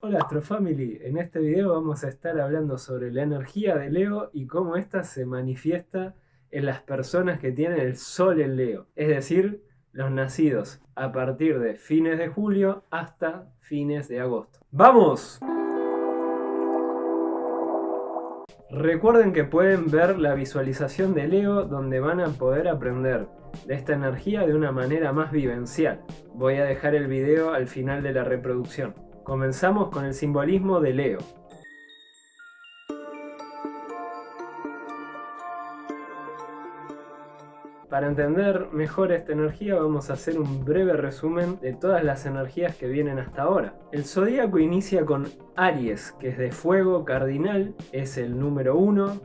Hola Astrofamily, en este video vamos a estar hablando sobre la energía de Leo y cómo ésta se manifiesta en las personas que tienen el Sol en Leo, es decir, los nacidos a partir de fines de julio hasta fines de agosto. ¡Vamos! Recuerden que pueden ver la visualización de Leo donde van a poder aprender de esta energía de una manera más vivencial. Voy a dejar el video al final de la reproducción. Comenzamos con el simbolismo de Leo. Para entender mejor esta energía vamos a hacer un breve resumen de todas las energías que vienen hasta ahora. El zodíaco inicia con Aries, que es de fuego cardinal, es el número 1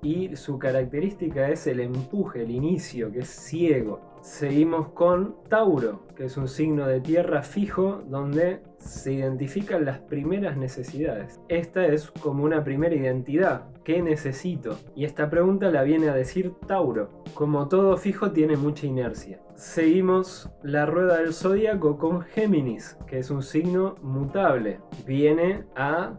y su característica es el empuje, el inicio, que es ciego. Seguimos con Tauro, que es un signo de tierra fijo donde se identifican las primeras necesidades. Esta es como una primera identidad. ¿Qué necesito? Y esta pregunta la viene a decir Tauro. Como todo fijo tiene mucha inercia. Seguimos la rueda del zodíaco con Géminis, que es un signo mutable. Viene a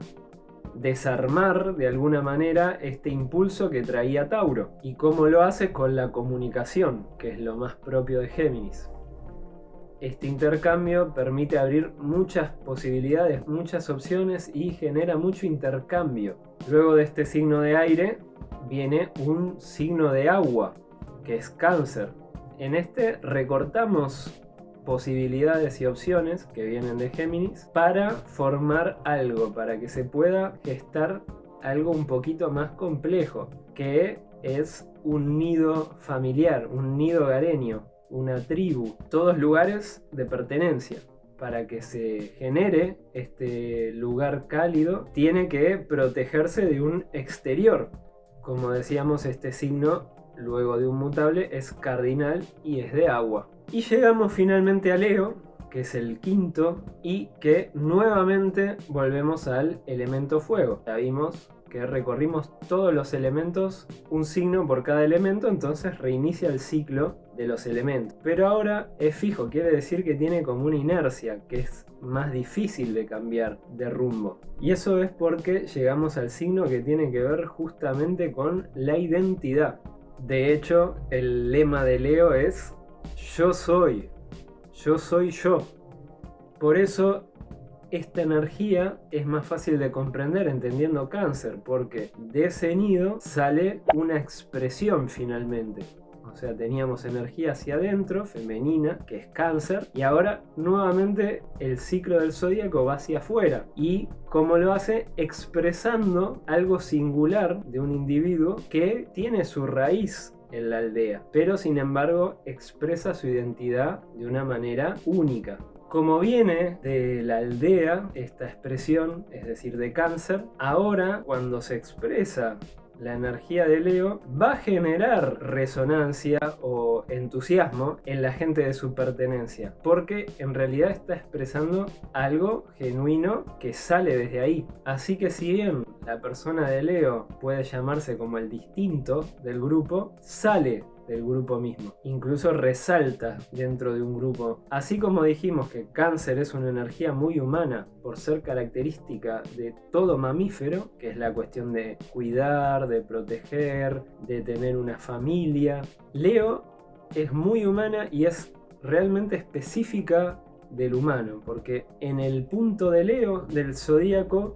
desarmar de alguna manera este impulso que traía Tauro. ¿Y cómo lo hace? Con la comunicación, que es lo más propio de Géminis. Este intercambio permite abrir muchas posibilidades, muchas opciones y genera mucho intercambio. Luego de este signo de aire viene un signo de agua, que es Cáncer. En este recortamos posibilidades y opciones que vienen de Géminis para formar algo, para que se pueda gestar algo un poquito más complejo, que es un nido familiar, un nido hogareño, una tribu, todos lugares de pertenencia. Para que se genere este lugar cálido, tiene que protegerse de un exterior. Como decíamos, este signo, luego de un mutable, es cardinal y es de agua. Y llegamos finalmente a Leo, que es el quinto, y que nuevamente volvemos al elemento fuego. Ya vimos que recorrimos todos los elementos, un signo por cada elemento, entonces reinicia el ciclo de los elementos. Pero ahora es fijo, quiere decir que tiene como una inercia, que es más difícil de cambiar de rumbo. Y eso es porque llegamos al signo que tiene que ver justamente con la identidad. De hecho, el lema de Leo es yo soy yo. Por eso esta energía es más fácil de comprender entendiendo Cáncer, porque de ese nido sale una expresión finalmente. O sea, teníamos energía hacia adentro, femenina, que es Cáncer, y ahora nuevamente el ciclo del zodíaco va hacia afuera. ¿Y cómo lo hace? Expresando algo singular de un individuo que tiene su raíz en la aldea, pero sin embargo expresa su identidad de una manera única. Como viene de la aldea esta expresión, es decir, de Cáncer, ahora cuando se expresa la energía de Leo va a generar resonancia o entusiasmo en la gente de su pertenencia, porque en realidad está expresando algo genuino que sale desde ahí. Así que si bien la persona de Leo puede llamarse como el distinto del grupo, sale del grupo mismo, incluso resalta dentro de un grupo. Así como dijimos que Cáncer es una energía muy humana por ser característica de todo mamífero, que es la cuestión de cuidar, de proteger, de tener una familia, Leo es muy humana y es realmente específica del humano, porque en el punto de Leo del zodíaco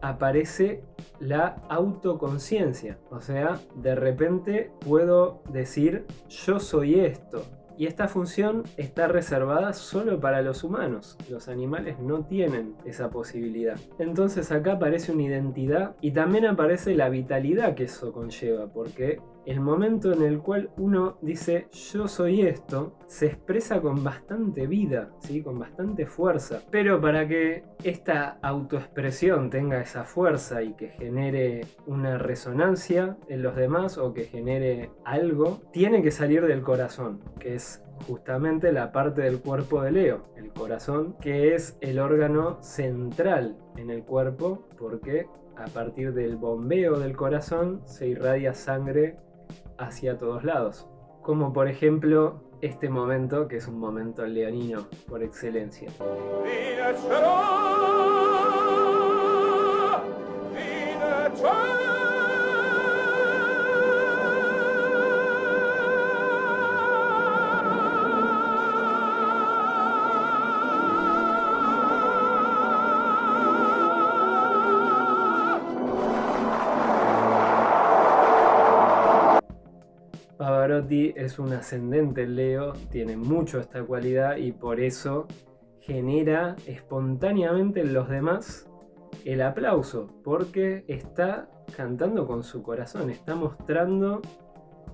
aparece la autoconciencia. O sea, de repente puedo decir yo soy esto. Y esta función está reservada solo para los humanos. Los animales no tienen esa posibilidad. Entonces acá aparece una identidad y también aparece la vitalidad que eso conlleva, porque el momento en el cual uno dice yo soy esto, se expresa con bastante vida, ¿sí? Con bastante fuerza. Pero para que esta autoexpresión tenga esa fuerza y que genere una resonancia en los demás o que genere algo, tiene que salir del corazón, que es justamente la parte del cuerpo de Leo, el corazón, que es el órgano central en el cuerpo, porque a partir del bombeo del corazón se irradia sangre hacia todos lados, como por ejemplo este momento, que es un momento leonino por excelencia. Mati es un ascendente Leo, tiene mucho esta cualidad y por eso genera espontáneamente en los demás el aplauso, porque está cantando con su corazón, está mostrando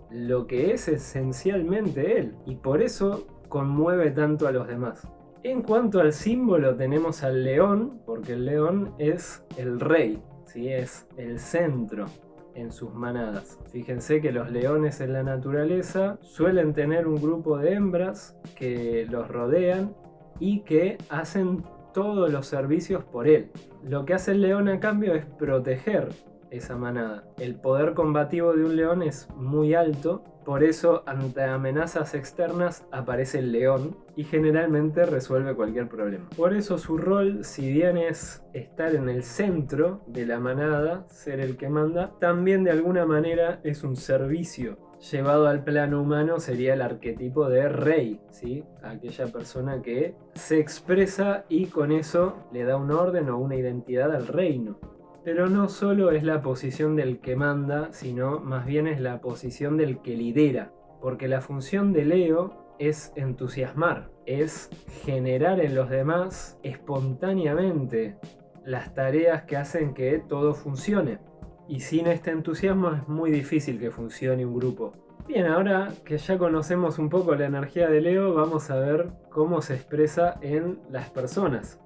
lo que es esencialmente él y por eso conmueve tanto a los demás. En cuanto al símbolo tenemos al león, porque el león es el rey, ¿sí? Es el centro en sus manadas. Fíjense que los leones en la naturaleza suelen tener un grupo de hembras que los rodean y que hacen todos los servicios por él. Lo que hace el león a cambio es proteger esa manada. El poder combativo de un león es muy alto, por eso ante amenazas externas aparece el león y generalmente resuelve cualquier problema. Por eso su rol, si bien es estar en el centro de la manada, ser el que manda, también de alguna manera es un servicio. Llevado al plano humano sería el arquetipo de rey, ¿sí? Aquella persona que se expresa y con eso le da un orden o una identidad al reino. Pero no solo es la posición del que manda, sino más bien es la posición del que lidera. Porque la función de Leo es entusiasmar, es generar en los demás espontáneamente las tareas que hacen que todo funcione. Y sin este entusiasmo es muy difícil que funcione un grupo. Bien, ahora que ya conocemos un poco la energía de Leo, vamos a ver cómo se expresa en las personas.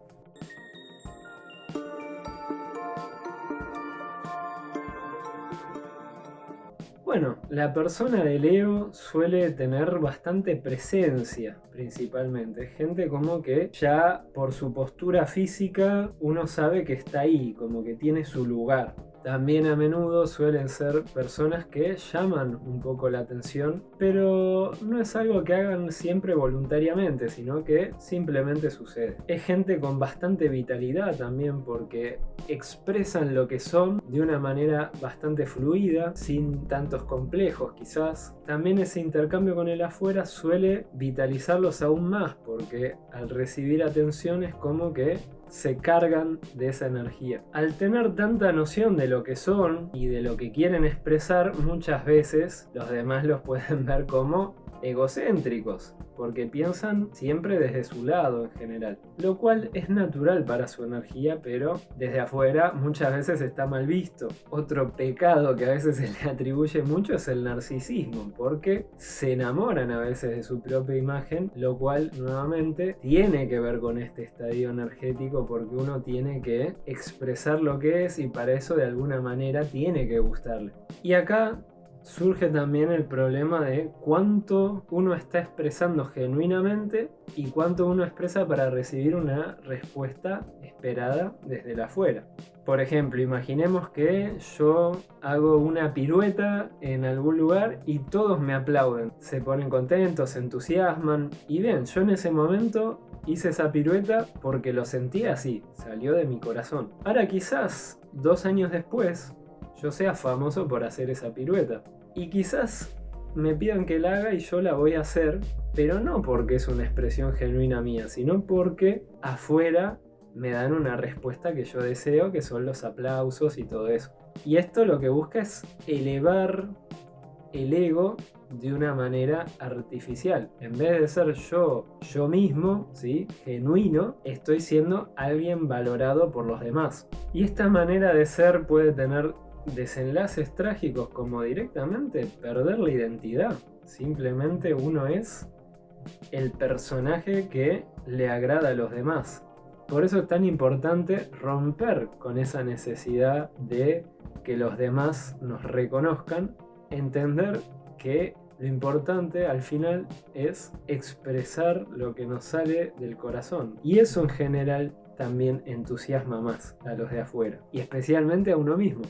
Bueno, la persona de Leo suele tener bastante presencia, principalmente. Gente como que ya por su postura física uno sabe que está ahí, como que tiene su lugar. También a menudo suelen ser personas que llaman un poco la atención, pero no es algo que hagan siempre voluntariamente, sino que simplemente sucede. Es gente con bastante vitalidad también porque expresan lo que son de una manera bastante fluida, sin tantos complejos quizás. También ese intercambio con el afuera suele vitalizarlos aún más porque al recibir atención es como que se cargan de esa energía. Al tener tanta noción de lo que son y de lo que quieren expresar, muchas veces los demás los pueden ver como egocéntricos, porque piensan siempre desde su lado en general, lo cual es natural para su energía, pero desde afuera muchas veces está mal visto. Otro pecado que a veces se le atribuye mucho es el narcisismo, porque se enamoran a veces de su propia imagen, lo cual nuevamente tiene que ver con este estadio energético, porque uno tiene que expresar lo que es y para eso de alguna manera tiene que gustarle. Y acá surge también el problema de cuánto uno está expresando genuinamente y cuánto uno expresa para recibir una respuesta esperada desde el afuera. Por ejemplo, imaginemos que yo hago una pirueta en algún lugar y todos me aplauden, se ponen contentos, se entusiasman y bien, yo en ese momento hice esa pirueta porque lo sentí así, salió de mi corazón. Ahora quizás 2 años después yo sea famoso por hacer esa pirueta. Y quizás me pidan que la haga y yo la voy a hacer, pero no porque es una expresión genuina mía, sino porque afuera me dan una respuesta que yo deseo, que son los aplausos y todo eso. Y esto lo que busca es elevar el ego de una manera artificial. En vez de ser yo mismo, ¿sí? Genuino, estoy siendo alguien valorado por los demás. Y esta manera de ser puede tener desenlaces trágicos como directamente perder la identidad. Simplemente uno es el personaje que le agrada a los demás. Por eso es tan importante romper con esa necesidad de que los demás nos reconozcan, entender que lo importante al final es expresar lo que nos sale del corazón. Y eso en general también entusiasma más a los de afuera, y especialmente a uno mismo.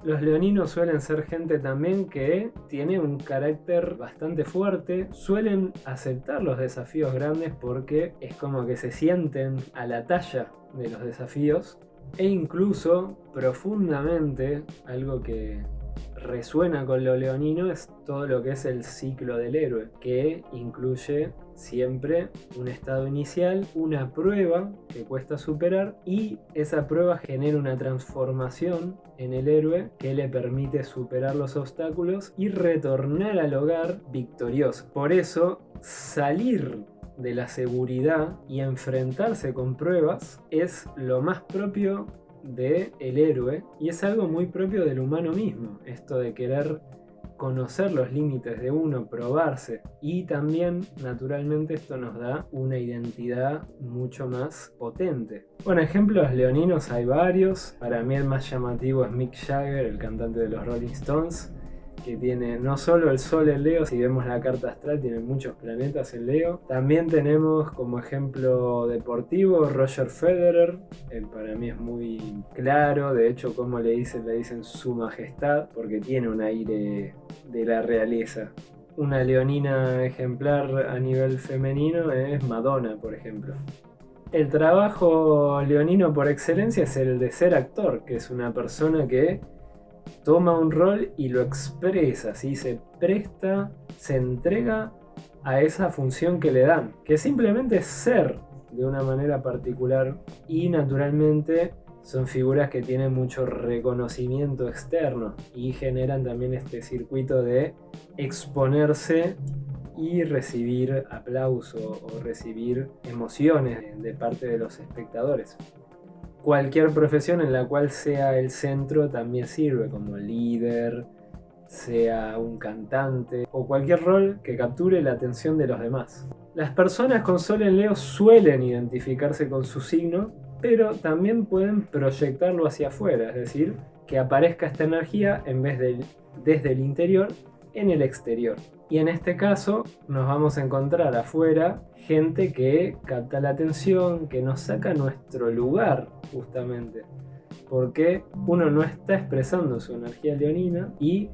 Los leoninos suelen ser gente también que tiene un carácter bastante fuerte, suelen aceptar los desafíos grandes porque es como que se sienten a la talla de los desafíos e incluso profundamente algo que resuena con lo leonino es todo lo que es el ciclo del héroe, que incluye siempre un estado inicial, una prueba que cuesta superar, y esa prueba genera una transformación en el héroe que le permite superar los obstáculos y retornar al hogar victorioso. Por eso, salir de la seguridad y enfrentarse con pruebas es lo más propio del héroe, y es algo muy propio del humano mismo, esto de querer conocer los límites de uno, probarse, y también naturalmente esto nos da una identidad mucho más potente. Bueno, ejemplos leoninos hay varios. Para mí el más llamativo es Mick Jagger, el cantante de los Rolling Stones, que tiene no solo el Sol en Leo, si vemos la carta astral tiene muchos planetas en Leo. También tenemos como ejemplo deportivo Roger Federer, para mí es muy claro, de hecho como le dicen su majestad, porque tiene un aire de la realeza. Una leonina ejemplar a nivel femenino es Madonna, por ejemplo. El trabajo leonino por excelencia es el de ser actor, que es una persona que toma un rol y lo expresa, ¿sí? Se presta, se entrega a esa función que le dan, que simplemente es ser de una manera particular, y naturalmente son figuras que tienen mucho reconocimiento externo y generan también este circuito de exponerse y recibir aplauso o recibir emociones de parte de los espectadores. Cualquier profesión en la cual sea el centro también sirve, como líder, sea un cantante o cualquier rol que capture la atención de los demás. Las personas con Sol en Leo suelen identificarse con su signo, pero también pueden proyectarlo hacia afuera, es decir, que aparezca esta energía en vez de desde el interior en el exterior. Y en este caso nos vamos a encontrar afuera gente que capta la atención, que nos saca nuestro lugar justamente, porque uno no está expresando su energía leonina, y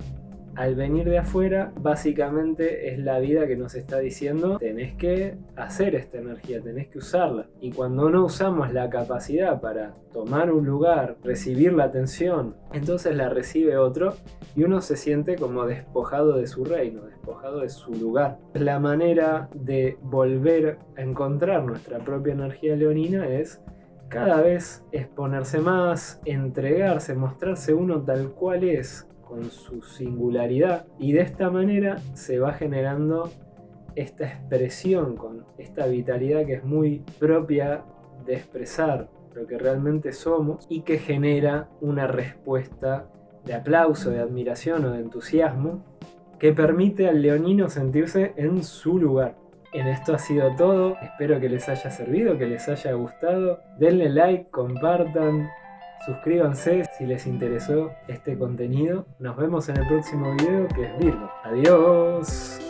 al venir de afuera básicamente es la vida que nos está diciendo tenés que hacer esta energía, tenés que usarla. Y cuando no usamos la capacidad para tomar un lugar, recibir la atención, entonces la recibe otro y uno se siente como despojado de su reino, despojado de su lugar. La manera de volver a encontrar nuestra propia energía leonina es cada vez exponerse más, entregarse, mostrarse uno tal cual es, con su singularidad, y de esta manera se va generando esta expresión con esta vitalidad que es muy propia de expresar lo que realmente somos y que genera una respuesta de aplauso, de admiración o de entusiasmo que permite al leonino sentirse en su lugar. En esto ha sido todo, espero que les haya servido, que les haya gustado. Denle like, compartan, suscríbanse si les interesó este contenido. Nos vemos en el próximo video, que es Virgo. Adiós.